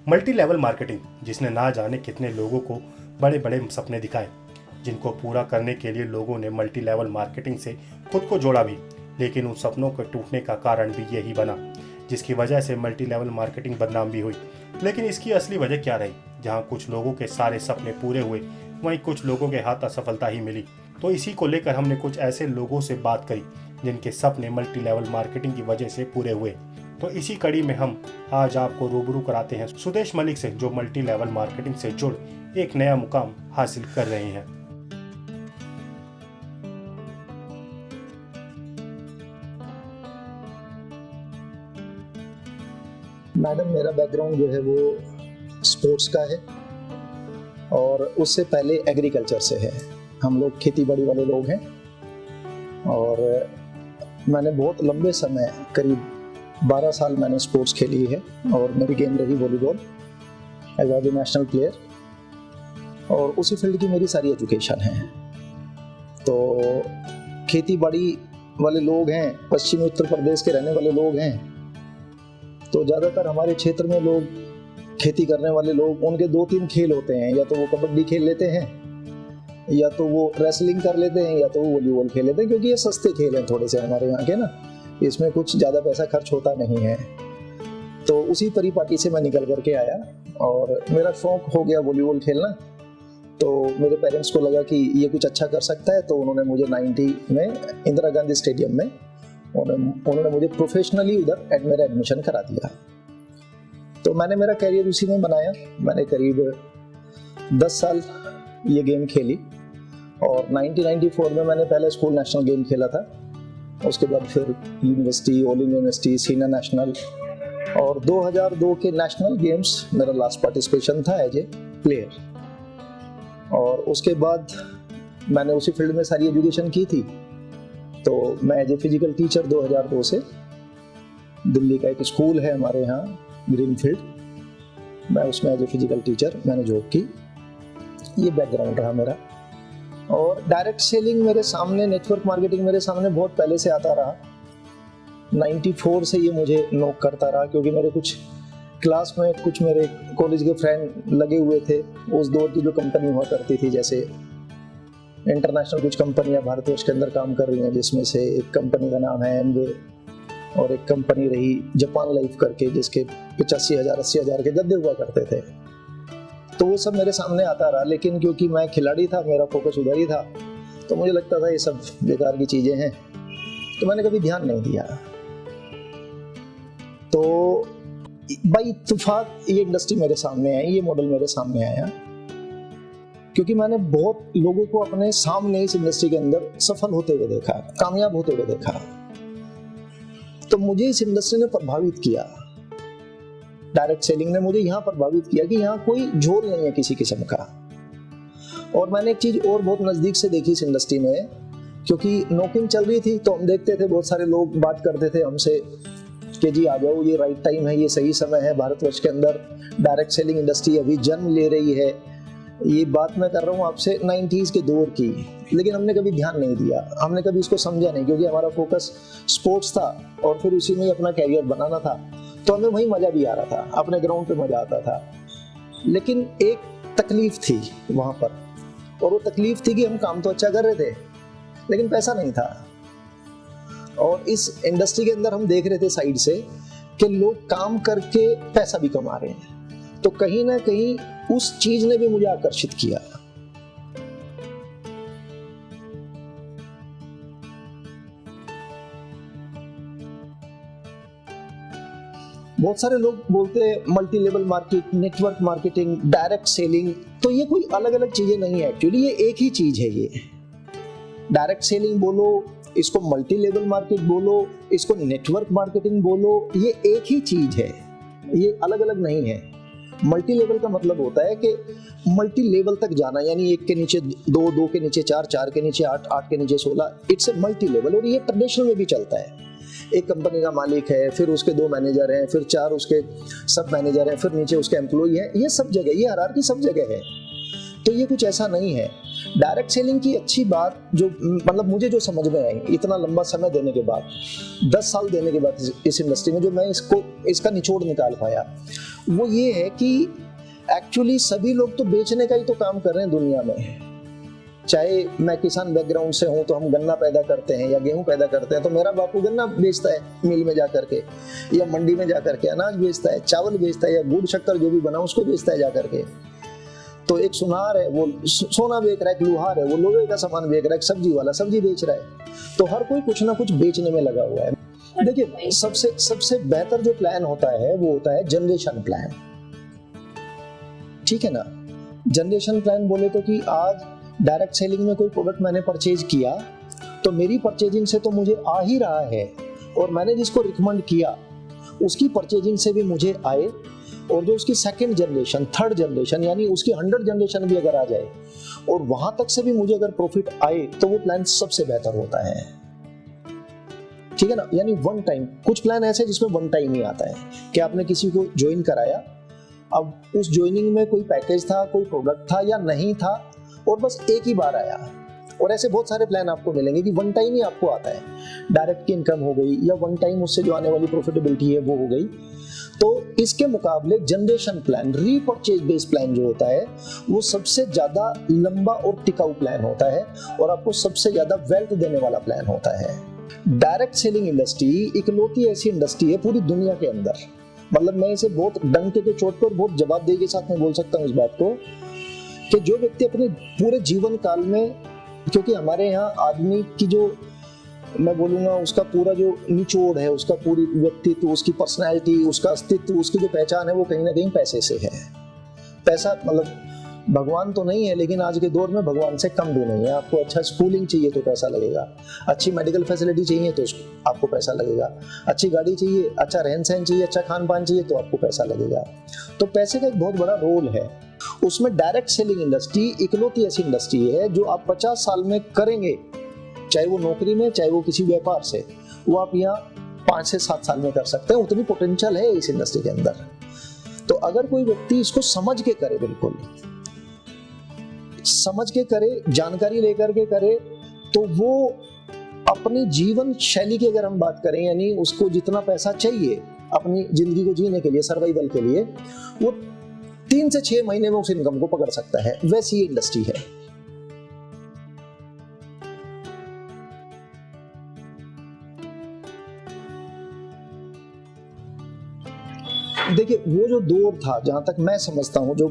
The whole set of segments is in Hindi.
मल्टी लेवल मार्केटिंग, जिसने ना जाने कितने लोगों को बड़े बड़े सपने दिखाए, जिनको पूरा करने के लिए लोगों ने मल्टी लेवल मार्केटिंग से खुद को जोड़ा भी, लेकिन उन सपनों के टूटने का कारण भी यही बना, जिसकी वजह से मल्टी लेवल मार्केटिंग बदनाम भी हुई। लेकिन इसकी असली वजह क्या रही? जहां कुछ लोगों के सारे सपने पूरे हुए, वहीं कुछ लोगों के हाथ असफलता ही मिली। तो इसी को लेकर हमने कुछ ऐसे लोगों से बात करी जिनके सपने मल्टी लेवल मार्केटिंग की वजह से पूरे हुए। तो इसी कड़ी में हम आज आपको रूबरू कराते हैं सुदेश मलिक से, जो मल्टी लेवल मार्केटिंग से जुड़ एक नया मुकाम हासिल कर रहे हैं। मैडम, मेरा बैकग्राउंड जो है वो स्पोर्ट्स का है और उससे पहले एग्रीकल्चर से है। हम लोग खेती बाड़ी वाले लोग हैं और मैंने बहुत लंबे समय, करीब 12 साल मैंने स्पोर्ट्स खेली है और मेरी गेम रही volleyball. I was a national player और उसी फील्ड की मेरी सारी एजुकेशन है। तो खेती बाड़ी वाले लोग हैं, पश्चिमी उत्तर प्रदेश के रहने वाले लोग हैं, तो ज़्यादातर हमारे क्षेत्र में लोग खेती करने वाले लोग, उनके 2-3 खेल होते हैं। या तो वो कबड्डी खेल लेते हैं, या तो वो रेसलिंग कर लेते हैं, या तो वो वॉलीबॉल खेल लेते हैं, क्योंकि ये सस्ते खेल हैं थोड़े से हमारे यहाँ के ना, इसमें कुछ ज़्यादा पैसा खर्च होता नहीं है। तो उसी परिपाटी से मैं निकल करके आया और मेरा शौक हो गया वॉलीबॉल खेलना। तो मेरे पेरेंट्स को लगा कि ये कुछ अच्छा कर सकता है, तो उन्होंने मुझे 90 में इंदिरा गांधी स्टेडियम में उन्होंने मुझे प्रोफेशनली उधर मेरा एडमिशन करा दिया। तो मैंने मेरा करियर उसी में बनाया। मैंने करीब 10 साल ये गेम खेली और 1994 में मैंने पहले स्कूल नेशनल गेम खेला था। उसके बाद फिर university, all India university, senior national और 2002 के नेशनल गेम्स मेरा लास्ट पार्टिसिपेशन था एज ए प्लेयर। और उसके बाद मैंने उसी फील्ड में सारी एजुकेशन की थी। तो मैं एज ए फिजिकल टीचर 2002 से, दिल्ली का एक स्कूल है हमारे यहाँ ग्रीनफील्ड, मैं उसमें एज ए फिजिकल टीचर मैंने जॉब की। ये बैकग्राउंड रहा मेरा। और डायरेक्ट सेलिंग मेरे सामने, नेटवर्क मार्केटिंग मेरे सामने बहुत पहले से आता रहा। 94 से ये मुझे नोक करता रहा, क्योंकि मेरे कुछ क्लास में कुछ मेरे कॉलेज के फ्रेंड लगे हुए थे। उस दौर की जो कंपनी हुआ करती थी, जैसे इंटरनेशनल कुछ कंपनियां भारतवर्ष के अंदर काम कर रही हैं, जिसमें से एक कंपनी का नाम है एमवे और एक कंपनी रही जापान लाइफ करके, जिसके 85,000 80,000 के गद्दे हुआ करते थे। तो वो सब मेरे सामने आता रहा, लेकिन क्योंकि मैं खिलाड़ी था, मेरा फोकस उधर ही था, तो मुझे लगता था ये सब बेकार की चीजें हैं, तो मैंने कभी ध्यान नहीं दिया। तो बाई इत्तेफाक ये इंडस्ट्री मेरे सामने आई, ये मॉडल मेरे सामने आया, क्योंकि मैंने बहुत लोगों को अपने सामने इस इंडस्ट्री के अंदर सफल होते हुए देखा, कामयाब होते हुए देखा। तो मुझे इस इंडस्ट्री ने प्रभावित किया, डायरेक्ट सेलिंग ने मुझे यहाँ प्रभावित किया कि यहाँ कोई झोल नहीं है किसी किस्म का। और मैंने एक चीज और बहुत नजदीक से देखी इस इंडस्ट्री में, क्योंकि नोकिंग चल रही थी, तो हम देखते थे बहुत सारे लोग बात करते थे हमसे कि जी आ जाओ, ये राइट टाइम है, ये सही समय है, भारतवर्ष के अंदर डायरेक्ट सेलिंग इंडस्ट्री अभी जन्म ले रही है। ये बात मैं कर रहा हूँ आपसे 90s के दौर की, लेकिन हमने कभी ध्यान नहीं दिया, हमने कभी इसको समझा नहीं, क्योंकि हमारा फोकस स्पोर्ट्स था और फिर उसी में ही अपना कैरियर बनाना था। तो हमें वही मजा भी आ रहा था, अपने ग्राउंड पे मजा आता था। लेकिन एक तकलीफ थी वहां पर, और वो तकलीफ थी कि हम काम तो अच्छा कर रहे थे, लेकिन पैसा नहीं था। और इस इंडस्ट्री के अंदर हम देख रहे थे साइड से कि लोग काम करके पैसा भी कमा रहे हैं, तो कहीं ना कहीं उस चीज ने भी मुझे आकर्षित किया। बहुत सारे लोग बोलते हैं multi level market, network marketing, direct selling, तो ये कोई अलग अलग चीजें नहीं है, एक्चुअली ये एक ही चीज है। ये डायरेक्ट सेलिंग बोलो, इसको मल्टी लेवल मार्केट बोलो, इसको नेटवर्क मार्केटिंग बोलो, ये एक ही चीज है, ये अलग अलग नहीं है। मल्टी लेवल का मतलब होता है कि मल्टी लेवल तक जाना, यानी एक के नीचे दो, दो के नीचे चार, चार के नीचे आठ, आठ के नीचे 16, इट्स ए मल्टी लेवल। और ये ट्रेडिशनल में भी चलता है। एक कंपनी का मालिक है, फिर उसके 2 मैनेजर हैं, फिर 4 उसके सब मैनेजर हैं, फिर नीचे उसके एम्प्लॉई हैं, ये सब जगह, ये हायरार्की सब जगह है। तो ये कुछ ऐसा नहीं है। डायरेक्ट सेलिंग की अच्छी बात जो मतलब मुझे जो समझ में आई इतना लंबा समय देने के बाद, 10 साल देने के बाद इस इंडस्ट्री में, जो मैं इसका निचोड़ निकाल पाया, वो ये है कि एक्चुअली सभी लोग तो बेचने का ही तो काम कर रहे हैं दुनिया में। चाहे मैं किसान बैकग्राउंड से हूं तो हम गन्ना पैदा करते हैं या गेहूं पैदा करते हैं, तो मेरा बापू गन्ना बेचता है मिल में जाकर के, या मंडी में जाकर के अनाज बेचता है, चावल बेचता है, या गुड़ शक्कर जो भी बना उसको बेचता है जाकर के। तो एक सुनार है वो सोना बेच रहा है, एक लुहार है वो लोहे का सामान बेच रहा है, एक सब्जी वाला सब्जी बेच रहा है। तो हर कोई कुछ ना कुछ बेचने में लगा हुआ है। देखिए सबसे बेहतर जो प्लान होता है वो होता है जनरेशन प्लान, ठीक है ना। जनरेशन प्लान बोले तो कि आज डायरेक्ट सेलिंग में कोई प्रोडक्ट मैंने परचेज किया तो मेरी परचेजिंग से तो मुझे आ ही रहा है, और मैंने जिसको रिकमेंड किया उसकी परचेजिंग से भी मुझे आए, और जो उसकी सेकंड जनरेशन, थर्ड जनरेशन, यानी उसकी 100 जनरेशन भी अगर आ जाए और वहां तक से भी मुझे अगर प्रॉफिट आए, तो वो प्लान सबसे बेहतर होता है, ठीक है ना। यानी वन टाइम, कुछ प्लान ऐसे जिसमें वन टाइम ही आता है कि आपने किसी को ज्वाइन कराया, अब उस ज्वाइनिंग में कोई पैकेज था, कोई प्रोडक्ट था या नहीं था, और बस एक ही बार आया। और ऐसे बहुत सारे प्लान आपको मिलेंगे कि वन टाइम ही आपको आता है, डायरेक्ट की इनकम हो गई या वन टाइम उससे जो आने वाली प्रॉफिटेबिलिटी है वो हो गई। तो इसके मुकाबले generation plan, repurchase based plan जो होता है वो सबसे ज्यादा लंबा और टिकाऊ प्लान होता है, और आपको सबसे ज्यादा वेल्थ देने वाला प्लान होता है। डायरेक्ट सेलिंग इंडस्ट्री इकलौती ऐसी इंडस्ट्री है पूरी दुनिया के अंदर, मतलब मैं इसे बहुत डंके के चोट पर बहुत जवाबदेही के साथ में बोल सकता हूँ इस बात को, कि जो व्यक्ति अपने पूरे जीवन काल में, क्योंकि हमारे यहाँ आदमी की जो मैं बोलूंगा उसका पूरा जो निचोड़ है, उसका पूरी व्यक्तित्व, उसकी पर्सनैलिटी, उसका अस्तित्व, उसकी जो पहचान है वो कहीं ना कहीं पैसे से है। पैसा मतलब भगवान तो नहीं है, लेकिन आज के दौर में भगवान से कम भी नहीं है। आपको अच्छा स्कूलिंग चाहिए तो पैसा लगेगा, अच्छी मेडिकल फैसिलिटी चाहिए तो आपको पैसा लगेगा, अच्छी गाड़ी चाहिए, अच्छा रहन सहन चाहिए, अच्छा खान पान चाहिए तो आपको पैसा लगेगा। तो पैसे का एक बहुत बड़ा रोल है उसमें। डायरेक्ट सेलिंग इंडस्ट्री इकलौती ऐसी इंडस्ट्री है जो आप 50 साल में करेंगे, चाहे वो नौकरी में, चाहे वो किसी व्यापार से, वो आप यहाँ 5 से 7 साल में कर सकते हैं। उतनी पोटेंशियल है इस इंडस्ट्री के अंदर। तो अगर कोई व्यक्ति इसको समझ के करे, बिल्कुल समझ के करे, जानकारी लेकर के करे, तो वो अपनी जीवन शैली की अगर हम बात करें, यानी उसको जितना पैसा चाहिए अपनी जिंदगी को जीने के लिए, सर्वाइवल के लिए, वो 3 से 6 महीने में उस इनकम को पकड़ सकता है। वैसी ये इंडस्ट्री है। देखिए वो जो दौर था, जहां तक मैं समझता हूं, जो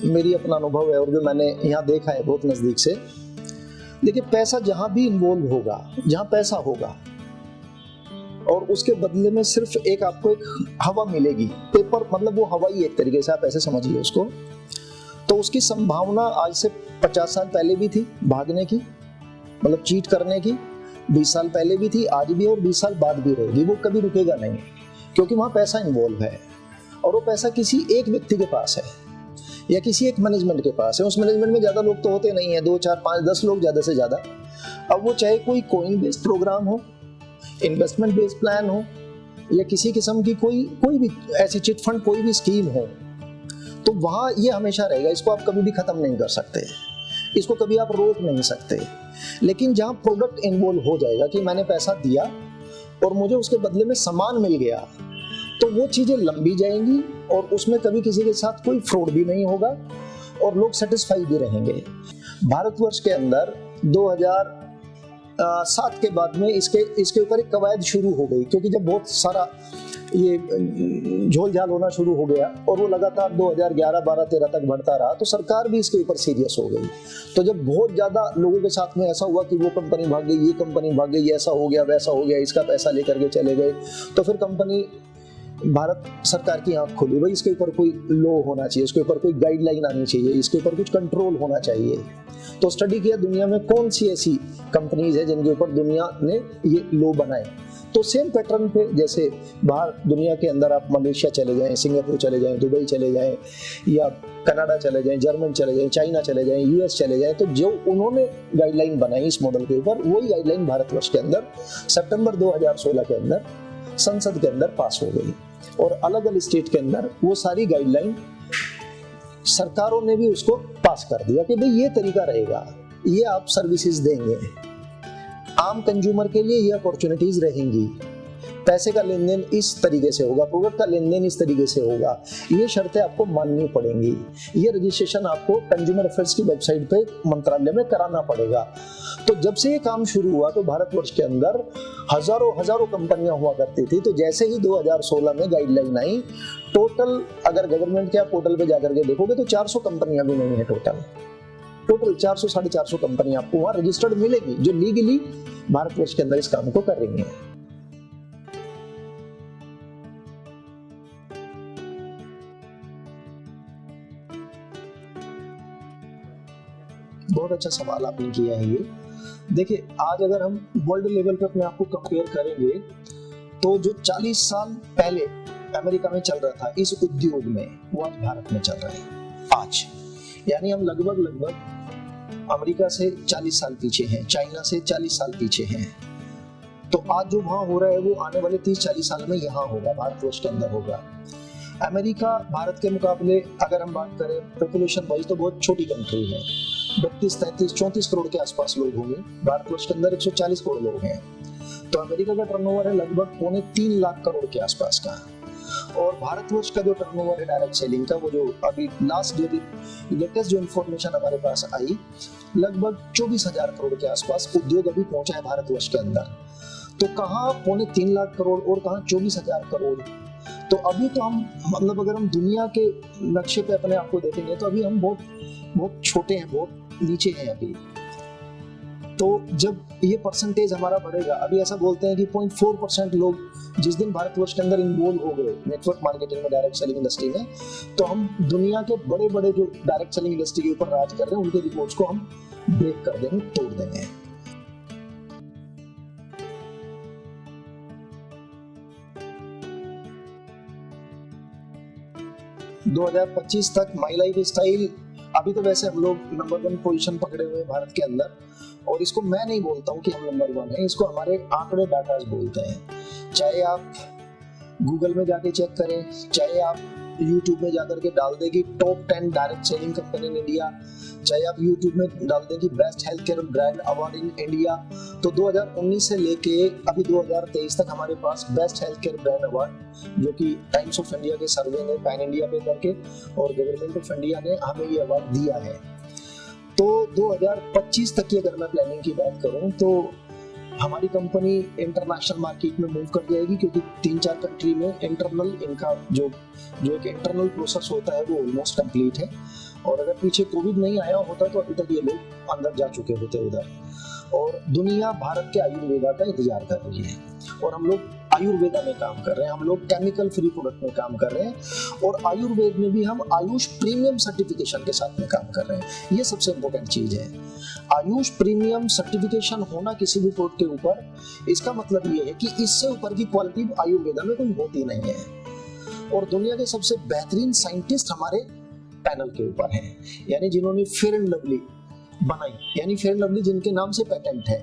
मेरी अपना अनुभव है और जो मैंने यहाँ देखा है बहुत नजदीक से, देखिए पैसा जहां भी इन्वॉल्व होगा, जहां पैसा होगा और उसके बदले में सिर्फ एक आपको एक हवा मिलेगी, पेपर, मतलब वो हवा ही एक तरीके से आप ऐसे समझिए उसको, तो उसकी संभावना आज से 50 साल पहले भी थी भागने की, मतलब चीट करने की, 20 साल पहले भी थी, आज भी, और 20 साल बाद भी रहेगी। वो कभी रुकेगा नहीं, क्योंकि वहां पैसा इन्वॉल्व है, और वो पैसा किसी एक व्यक्ति के पास है या किसी एक मैनेजमेंट के पास है। उस मैनेजमेंट में ज्यादा लोग तो होते नहीं है, 2, 4, 5, 10 लोग ज्यादा से ज्यादा। अब वो चाहे कोई कॉइन बेस्ड प्रोग्राम हो, इन्वेस्टमेंट बेस्ड प्लान हो, या किसी किस्म की कोई भी ऐसी चिट फंड कोई भी स्कीम हो, तो वहां ये हमेशा रहेगा। इसको आप कभी भी खत्म नहीं कर सकते, इसको कभी आप रोक नहीं सकते। लेकिन जहां प्रोडक्ट इन्वॉल्व हो जाएगा कि मैंने पैसा दिया और मुझे उसके बदले में सामान मिल गया, तो वो चीजें लंबी जाएंगी और उसमें कभी किसी के साथ कोई फ्रॉड भी नहीं होगा और लोग सेटिस्फाई भी रहेंगे। भारतवर्ष के अंदर 2007 के बाद में इसके ऊपर एक कवायद शुरू हो गई, क्योंकि जब बहुत सारा ये झोल झाल होना शुरू हो गया और वो लगातार 2011, 12, 13 तक बढ़ता रहा, तो सरकार भी इसके ऊपर सीरियस हो गई। तो जब बहुत ज्यादा लोगों के साथ में ऐसा हुआ कि वो कंपनी भाग गई, ये कंपनी भाग गई, ऐसा हो गया, वैसा हो गया, इसका पैसा लेकर के चले गए, तो फिर कंपनी भारत सरकार की आंख खोली, भाई इसके ऊपर कोई लॉ होना चाहिए, इसके ऊपर कोई गाइडलाइन आनी चाहिए, इसके ऊपर कुछ कंट्रोल होना चाहिए। तो स्टडी किया दुनिया में कौन सी ऐसी कंपनीज है जिनके ऊपर दुनिया ने ये लॉ बनाए। तो सेम पैटर्न पे जैसे बाहर दुनिया के अंदर आप मलेशिया चले जाएं, सिंगापुर चले जाएं, दुबई चले जाएं, या कनाडा चले जाएं, जर्मन चले जाएं, चाइना चले जाएं, यूएस चले जाएं, तो जो उन्होंने गाइडलाइन बनाई इस मॉडल के ऊपर, वही गाइडलाइन भारतवर्ष के अंदर सितंबर 2016 के अंदर संसद के अंदर पास हो गई, और अलग अलग स्टेट के अंदर वो सारी गाइडलाइन सरकारों ने भी उसको पास कर दिया कि भाई ये तरीका रहेगा, ये आप सर्विसेज देंगे, आम कंज्यूमर के लिए ये अपॉर्चुनिटीज रहेंगी, पैसे का लेन देन इस तरीके से होगा, प्रोडक्ट का लेन देन इस तरीके से होगा, ये शर्तें आपको माननी पड़ेंगी, ये रजिस्ट्रेशन आपको कंज्यूमर अफेयर्स की वेबसाइट पे मंत्रालय में कराना पड़ेगा। तो जब से ये काम शुरू हुआ तो भारतवर्ष के अंदर हजारों कंपनियां हुआ करती थी। तो जैसे ही 2016 में गाइडलाइन आई, टोटल अगर गवर्नमेंट के आप पोर्टल पे जाकर के देखोगे तो 400 कंपनियां भी नहीं है। टोटल 400 450 कंपनियां आपको वहां रजिस्टर्ड मिलेगी जो लीगली भारतवर्ष के अंदर इस काम को कर रही हैं। बहुत अच्छा सवाल आपने किया है ये। देखिए, आज अगर हम वर्ल्ड लेवल पे अपने आप को कंपेयर करेंगे तो जो 40 साल पहले अमेरिका में चल रहा था इस उद्योग में, वो आज भारत में चल रहा है आज। यानी हम लगभग अमेरिका से 40 साल पीछे हैं, चाइना से 40 साल पीछे हैं। तो आज जो वहां हो रहा है वो आने वाले 30-40 साल में यहाँ होगा, भारतवर्ष के अंदर होगा। अमेरिका भारत के मुकाबले अगर हम बात करें पॉपुलेशन वाइज तो बहुत छोटी कंट्री है, 32, 33, 34 करोड़ के आसपास लोग होंगे। भारतवर्ष के अंदर 140 करोड़ लोग हैं। तो अमेरिका का टर्नओवर है लगभग 3.25 लाख करोड़ के आसपास का, और भारतवर्ष का जो टर्नओवर है डायरेक्ट सेलिंग का, वो जो अभी लेटेस्ट जो इंफॉर्मेशन हमारे पास आई, लगभग 24,000 करोड़ के आसपास उद्योग अभी पहुंचा है भारतवर्ष के अंदर। तो कहाँ 3.25 लाख करोड़ और कहाँ 24,000 करोड़। तो अभी तो हम मतलब अगर हम दुनिया के नक्शे पे अपने आप को देखेंगे तो अभी हम बहुत छोटे हैं, बहुत नीचे हैं अभी। तो जब ये परसेंटेज हमारा बढ़ेगा, अभी ऐसा बोलते हैं कि 0.4% लोग जिस दिन भारतवर्ष के अंदर इन्वॉल्व हो गए नेटवर्क मार्केटिंग में, डायरेक्ट सेलिंग इंडस्ट्री में, तो हम दुनिया के बड़े जो डायरेक्ट सेलिंग इंडस्ट्री के ऊपर राज कर रहे हैं उनके रिकॉर्ड्स को हम ब्रेक कर देंगे, तोड़ देंगे। - 2025 तक माई लाइफ स्टाइल, अभी तो वैसे हम लोग नंबर 1 पोजीशन पकड़े हुए हैं भारत के अंदर, और इसको मैं नहीं बोलता हूँ कि हम नंबर 1 है, इसको हमारे आंकड़े डाटास बोलते हैं। चाहे आप गूगल में जाके चेक करें, चाहे आप यूट्यूब में जाकर के डाल दें कि top 10 direct selling company in India, चाहे आप यूट्यूब में डाल दें कि best health care brand award in India, तो 2019 से लेके अभी 2023 तक हमारे पास best health care brand award, जो कि टाइम्स ऑफ इंडिया के सर्वे ने पैन इंडिया पे करके और गवर्नमेंट ऑफ इंडिया ने हमें ये अवार्ड दिया है। तो 2025 तक की अगर मैं प्लानिंग की बात करूं तो हमारी कंपनी इंटरनेशनल मार्केट में मूव कर जाएगी, क्योंकि 3-4 कंट्री में इंटरनल इनका जो एक इंटरनल प्रोसेस होता है वो ऑलमोस्ट कंप्लीट है। और अगर पीछे कोविड नहीं आया होता तो अभी तक ये लोग अंदर जा चुके होते उधर। और दुनिया भारत के आयुर्वेदा का इंतजार कर रही है, और हम लोग आयुर्वेदा में काम कर रहे हैं, हम लोग केमिकल फ्री प्रोडक्ट में काम कर रहे हैं, और आयुर्वेद में भी हम आयुष प्रीमियम सर्टिफिकेशन के साथ में काम कर रहे हैं। ये सबसे इम्पोर्टेंट चीज है। आयुष प्रीमियम सर्टिफिकेशन होना किसी भी प्रोडक्ट के ऊपर, इसका मतलब ये है कि इससे ऊपर की क्वालिटी आयुर्वेदा में कोई होती नहीं है। और दुनिया के सबसे बेहतरीन साइंटिस्ट हमारे पैनल के ऊपर हैं, यानी जिन्होंने फेयर एंड लवली बनाई, यानी फेयर एंड लवली जिनके नाम से पेटेंट है,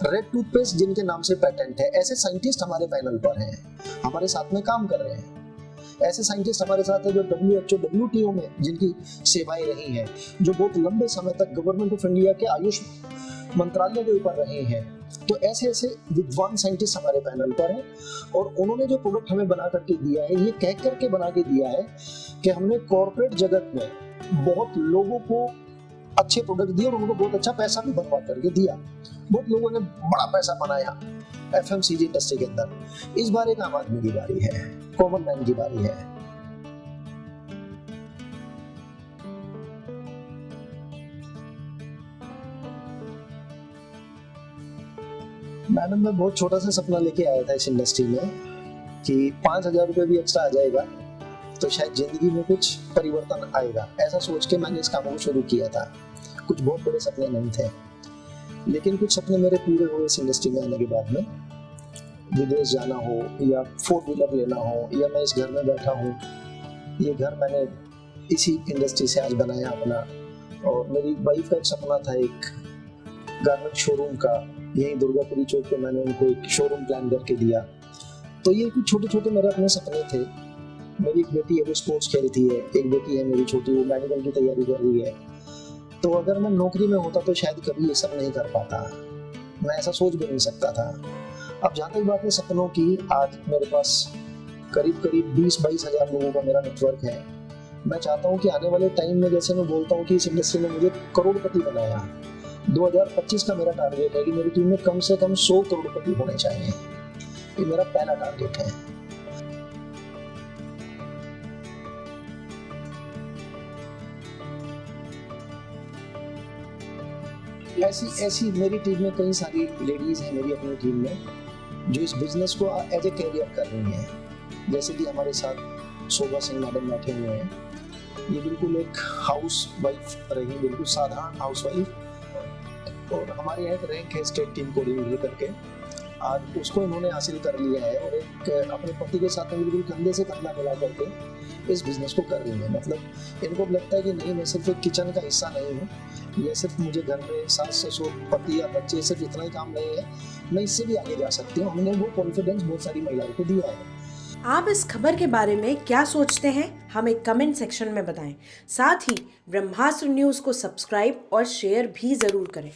रेड टूथपेस्ट जिनके नाम से पेटेंट है, ऐसे साइंटिस्ट हमारे पैनल पर हैं, हमारे साथ में काम कर रहे हैं। ऐसे साइंटिस्ट हमारे साथ हैं जो WHO, WTO में जिनकी सेवाएं रही हैं, जो बहुत लंबे समय तक गवर्नमेंट ऑफ इंडिया के आयुष मंत्रालय के ऊपर रहे हैं। तो ऐसे विद्वान साइंटिस्ट हमारे पैनल पर हैं, और उन्होंने जो प्रोडक्ट हमें बना करके दिया है, ये कह करके बना के दिया है कि हमने कॉर्पोरेट जगत में बहुत लोगों को अच्छे प्रोडक्ट दिए और उनको बहुत अच्छा पैसा भी बनवा करके दिया। बहुत लोगों ने बड़ा पैसा बनाया FMCG इंडस्ट्री के अंदर। इस बार एक आम आदमी की बारी है, कॉमन मैन की बारी है। मैडम, मैं बहुत छोटा सा सपना लेके आया था इस इंडस्ट्री में कि 5,000 रुपये भी एक्स्ट्रा आ जाएगा तो शायद जिंदगी में कुछ परिवर्तन आएगा। ऐसा सोच के मैंने इस काम को शुरू किया था। कुछ बहुत बड़े सपने नहीं थे, लेकिन कुछ सपने मेरे पूरे हुए इस इंडस्ट्री में आने के बाद में। विदेश जाना हो, या 4 व्हीलर लेना हो, या मैं इस घर में बैठा हूँ, ये घर मैंने इसी इंडस्ट्री से आज बनाया अपना। और मेरी वाइफ का एक सपना था एक गारमेंट शोरूम का, यही दुर्गापुरी चौक पे मैंने उनको एक शोरूम प्लान करके दिया। तो ये कुछ छोटे छोटे मेरे अपने सपने थे, मेरी एक बेटी है वो स्पोर्ट्स खेलती है, एक बेटी है मेरी छोटी वो मेडिकल की तैयारी कर रही है। तो अगर मैं नौकरी में होता तो शायद कभी ये सब नहीं कर पाता, मैं ऐसा सोच भी नहीं सकता था। अब जहाँ तक बात है सपनों की, आज मेरे पास करीब करीब 20-22 हज़ार लोगों का मेरा नेटवर्क है। मैं चाहता हूँ कि आने वाले टाइम में, जैसे मैं बोलता हूँ कि इस इंडस्ट्री ने मुझे करोड़पति बनाया, 2025 का मेरा टारगेट है कि मेरी टीम में कम से कम 100 करोड़पति होने चाहिए। ये मेरा पहला टारगेट है। ऐसी मेरी टीम में कई सारी लेडीज हैं मेरी अपनी टीम में जो इस बिजनेस को एज ए कैरियर कर रही हैं। जैसे कि हमारे साथ शोभा सिंह मैडम बैठे हुए हैं, ये बिल्कुल एक हाउस वाइफ रही, बिल्कुल साधारण हाउस वाइफ, और हमारे यहाँ एक रैंक है स्टेट टीम कोऑर्डिनेटर करके, आज उसको इन्होंने हासिल कर लिया है और एक अपने पति के साथ में बिल्कुल कंधे से कंधा मिला करके इस बिजनेस को कर रही है। मतलब इनको लगता है कि नहीं, मैं सिर्फ एक किचन का हिस्सा नहीं हूँ, ये सिर्फ मुझे घर में सास ससुर पति या बच्चे सिर्फ इतना ही काम नहीं है, मैं इससे भी आगे जा सकती हूँ। हमने वो कॉन्फिडेंस बहुत सारी महिलाओं को दिया है। आप इस खबर के बारे में क्या सोचते हैं, हमें कमेंट सेक्शन में बताएं। साथ ही ब्रह्मास्त्र न्यूज़ को सब्सक्राइब और शेयर भी ज़रूर करें।